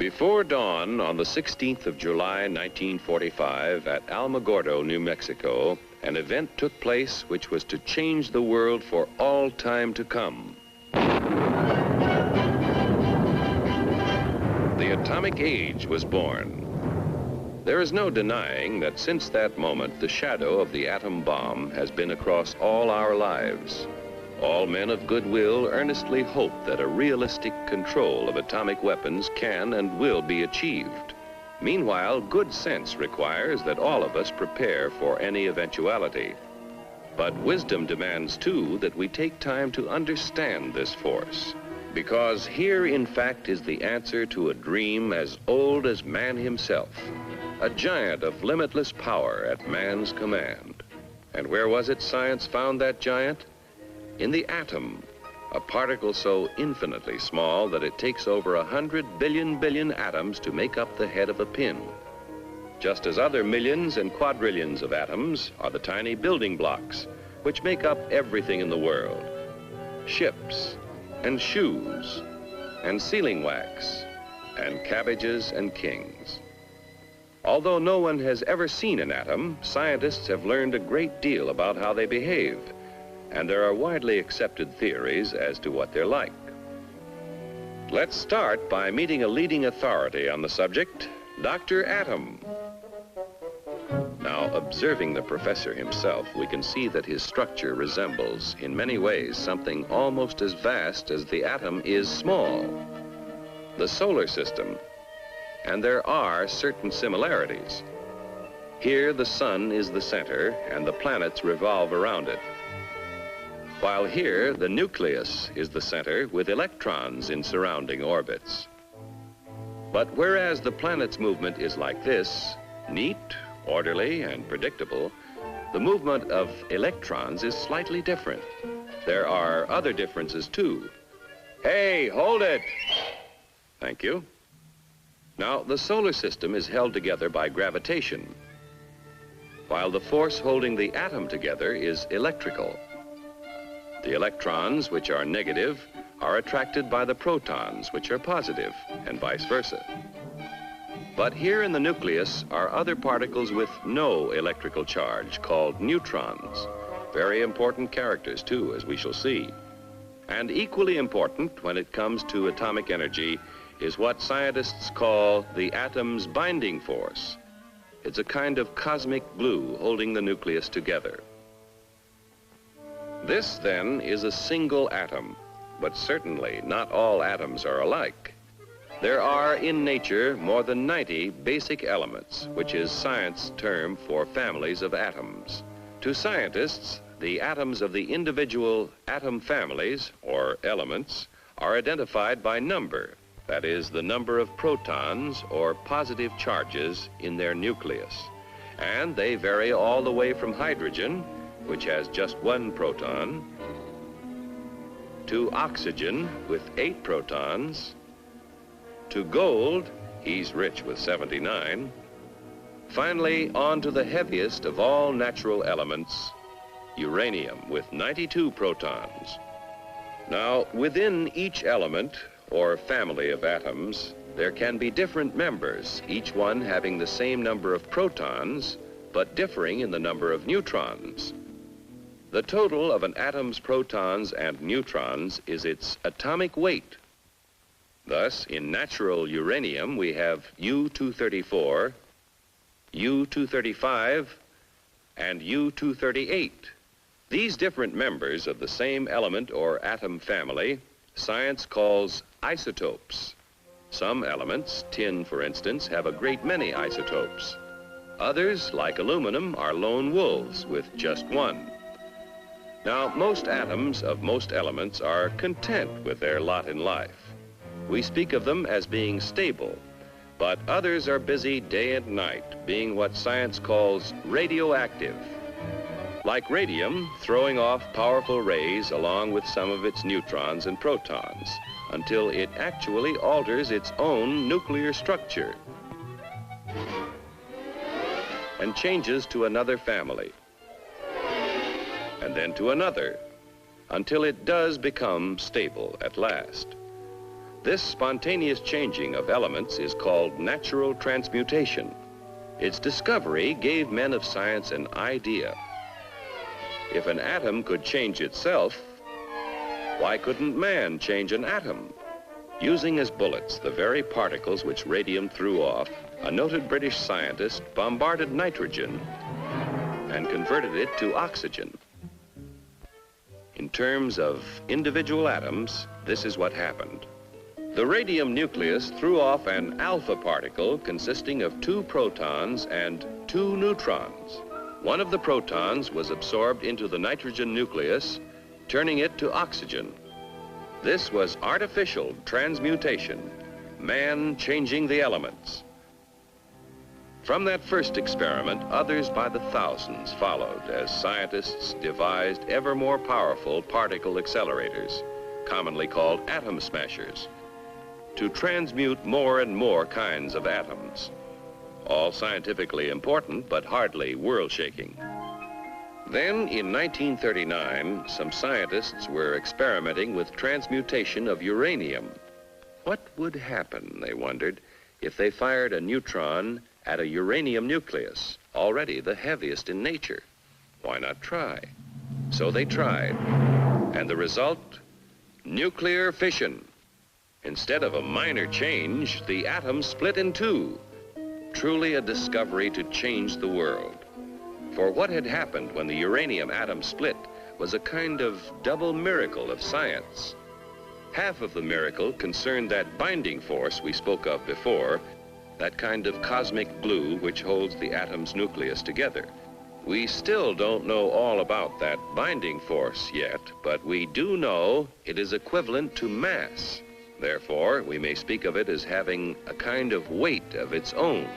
Before dawn on the 16th of July, 1945, at Alamogordo, New Mexico, an event took place which was to change the world for all time to come. The atomic age was born. There is no denying that since that moment, the shadow of the atom bomb has been across all our lives. All men of goodwill earnestly hope that a realistic control of atomic weapons can and will be achieved. Meanwhile, good sense requires that all of us prepare for any eventuality. But wisdom demands, too, that we take time to understand this force. Because here, in fact, is the answer to a dream as old as man himself. A giant of limitless power at man's command. And where was it science found that giant? In the atom, a particle so infinitely small that it takes over 100 billion atoms to make up the head of a pin. Just as other millions and quadrillions of atoms are the tiny building blocks which make up everything in the world. Ships and shoes and sealing wax and cabbages and kings. Although no one has ever seen an atom, scientists have learned a great deal about how they behave. And there are widely accepted theories as to what they're like. Let's start by meeting a leading authority on the subject, Dr. Atom. Now, observing the professor himself, we can see that his structure resembles, in many ways, something almost as vast as the atom is small, the solar system. And there are certain similarities. Here, the sun is the center, and the planets revolve around it. While here, the nucleus is the center with electrons in surrounding orbits. But whereas the planet's movement is like this, neat, orderly, and predictable, the movement of electrons is slightly different. There are other differences, too. Hey, hold it! Thank you. Now, the solar system is held together by gravitation, while the force holding the atom together is electrical. The electrons, which are negative, are attracted by the protons, which are positive, and vice versa. But here in the nucleus are other particles with no electrical charge, called neutrons. Very important characters, too, as we shall see. And equally important when it comes to atomic energy is what scientists call the atom's binding force. It's a kind of cosmic glue holding the nucleus together. This, then, is a single atom, but certainly not all atoms are alike. There are in nature more than 90 basic elements, which is science's term for families of atoms. To scientists, the atoms of the individual atom families, or elements, are identified by number, that is, the number of protons or positive charges in their nucleus. And they vary all the way from hydrogen, which has just 1 proton, to oxygen with 8 protons, to gold, he's rich with 79, finally on to the heaviest of all natural elements, uranium with 92 protons. Now, within each element or family of atoms, there can be different members, each one having the same number of protons, but differing in the number of neutrons. The total of an atom's protons and neutrons is its atomic weight. Thus, in natural uranium, we have U-234, U-235, and U-238. These different members of the same element or atom family, science calls isotopes. Some elements, tin for instance, have a great many isotopes. Others, like aluminum, are lone wolves with just 1. Now, most atoms of most elements are content with their lot in life. We speak of them as being stable, but others are busy day and night, being what science calls radioactive. Like radium, throwing off powerful rays along with some of its neutrons and protons, until it actually alters its own nuclear structure and changes to another family, and then to another, until it does become stable at last. This spontaneous changing of elements is called natural transmutation. Its discovery gave men of science an idea. If an atom could change itself, why couldn't man change an atom? Using as bullets the very particles which radium threw off, a noted British scientist bombarded nitrogen and converted it to oxygen. In terms of individual atoms, this is what happened. The radium nucleus threw off an alpha particle consisting of 2 protons and 2 neutrons. One of the protons was absorbed into the nitrogen nucleus, turning it to oxygen. This was artificial transmutation, man changing the elements. From that first experiment, others by the thousands followed as scientists devised ever more powerful particle accelerators, commonly called atom smashers, to transmute more and more kinds of atoms. All scientifically important, but hardly world-shaking. Then, in 1939, some scientists were experimenting with transmutation of uranium. What would happen, they wondered, if they fired a neutron at a uranium nucleus, already the heaviest in nature? Why not try? So they tried. And the result? Nuclear fission. Instead of a minor change, the atom split in 2. Truly a discovery to change the world. For what had happened when the uranium atom split was a kind of double miracle of science. Half of the miracle concerned that binding force we spoke of before, that kind of cosmic glue which holds the atom's nucleus together. We still don't know all about that binding force yet, but we do know it is equivalent to mass. Therefore, we may speak of it as having a kind of weight of its own.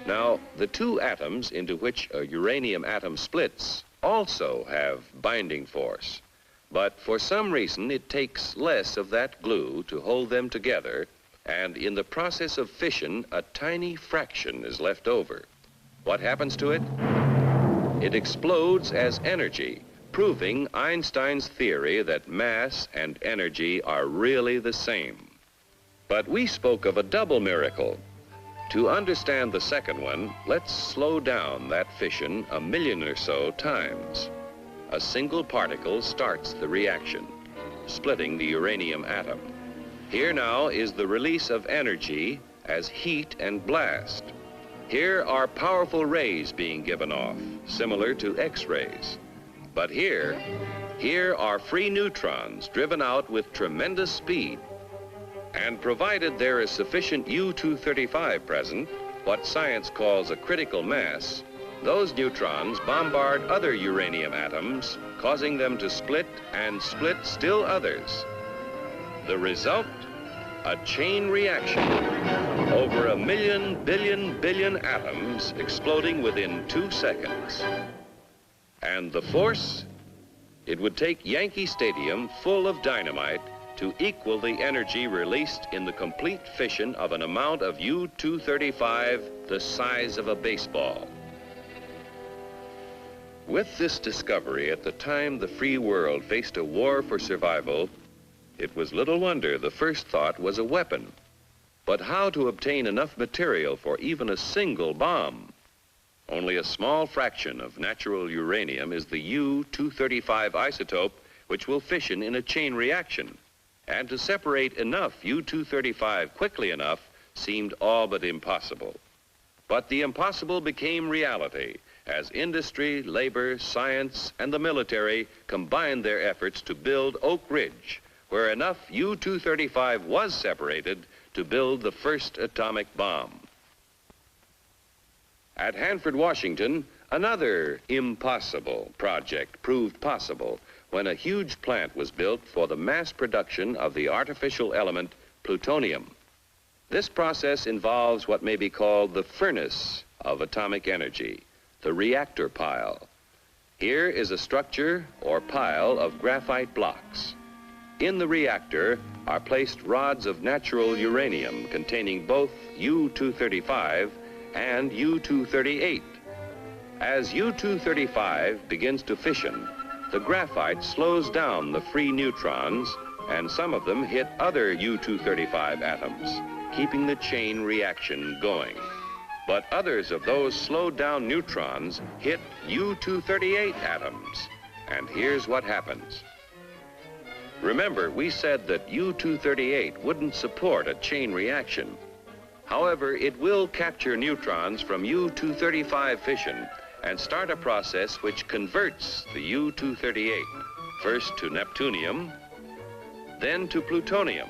Now, the 2 atoms into which a uranium atom splits also have binding force. But for some reason, it takes less of that glue to hold them together, and in the process of fission, a tiny fraction is left over. What happens to it? It explodes as energy, proving Einstein's theory that mass and energy are really the same. But we spoke of a double miracle. To understand the second one, let's slow down that fission 1 million or so times. A single particle starts the reaction, splitting the uranium atom. Here now is the release of energy as heat and blast. Here are powerful rays being given off, similar to X-rays. But here are free neutrons driven out with tremendous speed. And provided there is sufficient U-235 present, what science calls a critical mass, those neutrons bombard other uranium atoms, causing them to split and split still others. The result? A chain reaction. Over 1 million billion atoms exploding within 2 seconds. And the force? It would take Yankee Stadium full of dynamite to equal the energy released in the complete fission of an amount of U-235 the size of a baseball. With this discovery, at the time the free world faced a war for survival, it was little wonder the first thought was a weapon. But how to obtain enough material for even a single bomb? Only a small fraction of natural uranium is the U-235 isotope, which will fission in a chain reaction. And to separate enough U-235 quickly enough seemed all but impossible. But the impossible became reality as industry, labor, science, and the military combined their efforts to build Oak Ridge, where enough U-235 was separated to build the first atomic bomb. At Hanford, Washington, another impossible project proved possible when a huge plant was built for the mass production of the artificial element plutonium. This process involves what may be called the furnace of atomic energy, the reactor pile. Here is a structure or pile of graphite blocks. In the reactor are placed rods of natural uranium containing both U-235 and U-238. As U-235 begins to fission, the graphite slows down the free neutrons and some of them hit other U-235 atoms, keeping the chain reaction going. But others of those slowed down neutrons hit U-238 atoms. And here's what happens. Remember, we said that U-238 wouldn't support a chain reaction. However, it will capture neutrons from U-235 fission and start a process which converts the U-238 first to neptunium, then to plutonium.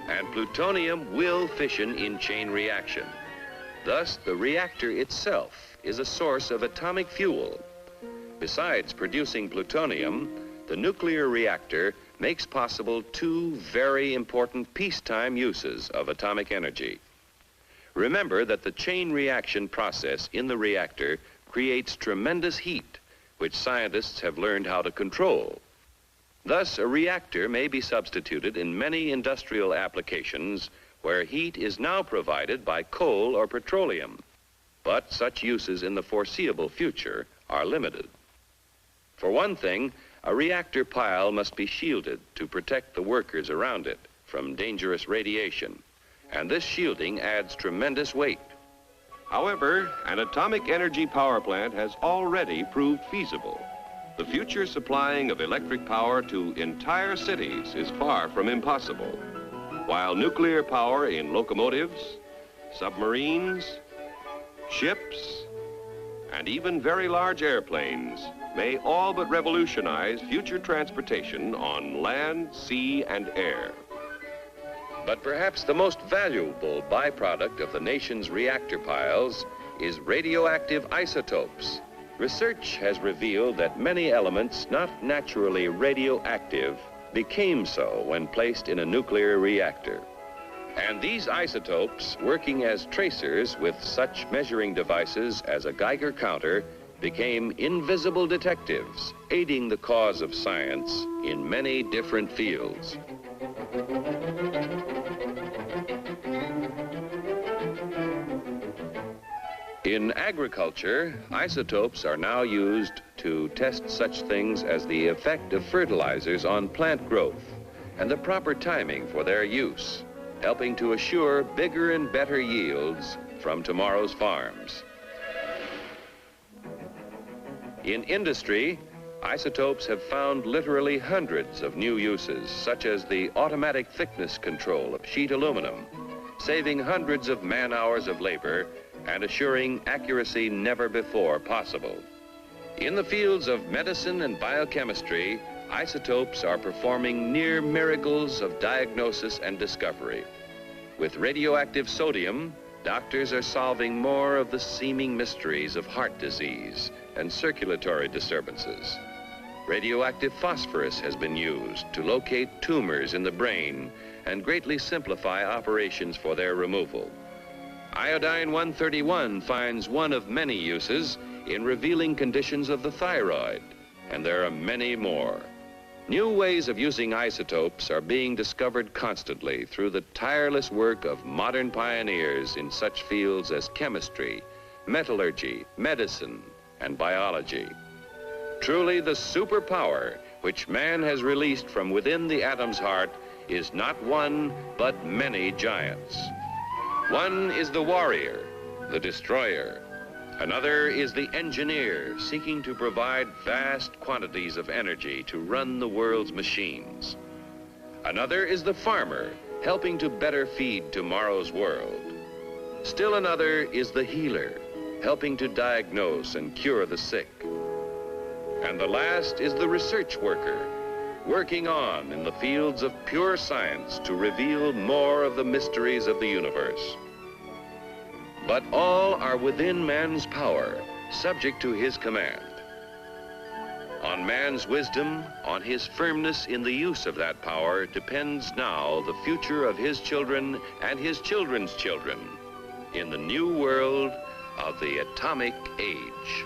And plutonium will fission in chain reaction. Thus, the reactor itself is a source of atomic fuel. Besides producing plutonium, the nuclear reactor makes possible two very important peacetime uses of atomic energy. Remember that the chain reaction process in the reactor creates tremendous heat, which scientists have learned how to control. Thus, a reactor may be substituted in many industrial applications where heat is now provided by coal or petroleum. But such uses in the foreseeable future are limited. For one thing, a reactor pile must be shielded to protect the workers around it from dangerous radiation, and this shielding adds tremendous weight. However, an atomic energy power plant has already proved feasible. The future supplying of electric power to entire cities is far from impossible, while nuclear power in locomotives, submarines, ships, and even very large airplanes may all but revolutionize future transportation on land, sea, and air. But perhaps the most valuable byproduct of the nation's reactor piles is radioactive isotopes. Research has revealed that many elements not naturally radioactive became so when placed in a nuclear reactor. And these isotopes, working as tracers with such measuring devices as a Geiger counter, became invisible detectives, aiding the cause of science in many different fields. In agriculture, isotopes are now used to test such things as the effect of fertilizers on plant growth and the proper timing for their use, helping to assure bigger and better yields from tomorrow's farms. In industry, isotopes have found literally hundreds of new uses, such as the automatic thickness control of sheet aluminum, saving hundreds of man-hours of labor and assuring accuracy never before possible. In the fields of medicine and biochemistry, isotopes are performing near miracles of diagnosis and discovery. With radioactive sodium, doctors are solving more of the seeming mysteries of heart disease and circulatory disturbances. Radioactive phosphorus has been used to locate tumors in the brain and greatly simplify operations for their removal. Iodine-131 finds one of many uses in revealing conditions of the thyroid, and there are many more. New ways of using isotopes are being discovered constantly through the tireless work of modern pioneers in such fields as chemistry, metallurgy, medicine, and biology. Truly, the superpower which man has released from within the atom's heart is not one, but many giants. One is the warrior, the destroyer. Another is the engineer, seeking to provide vast quantities of energy to run the world's machines. Another is the farmer, helping to better feed tomorrow's world. Still another is the healer, helping to diagnose and cure the sick. And the last is the research worker, working on in the fields of pure science to reveal more of the mysteries of the universe. But all are within man's power, subject to his command. On man's wisdom, on his firmness in the use of that power, depends now the future of his children and his children's children in the new world of the atomic age.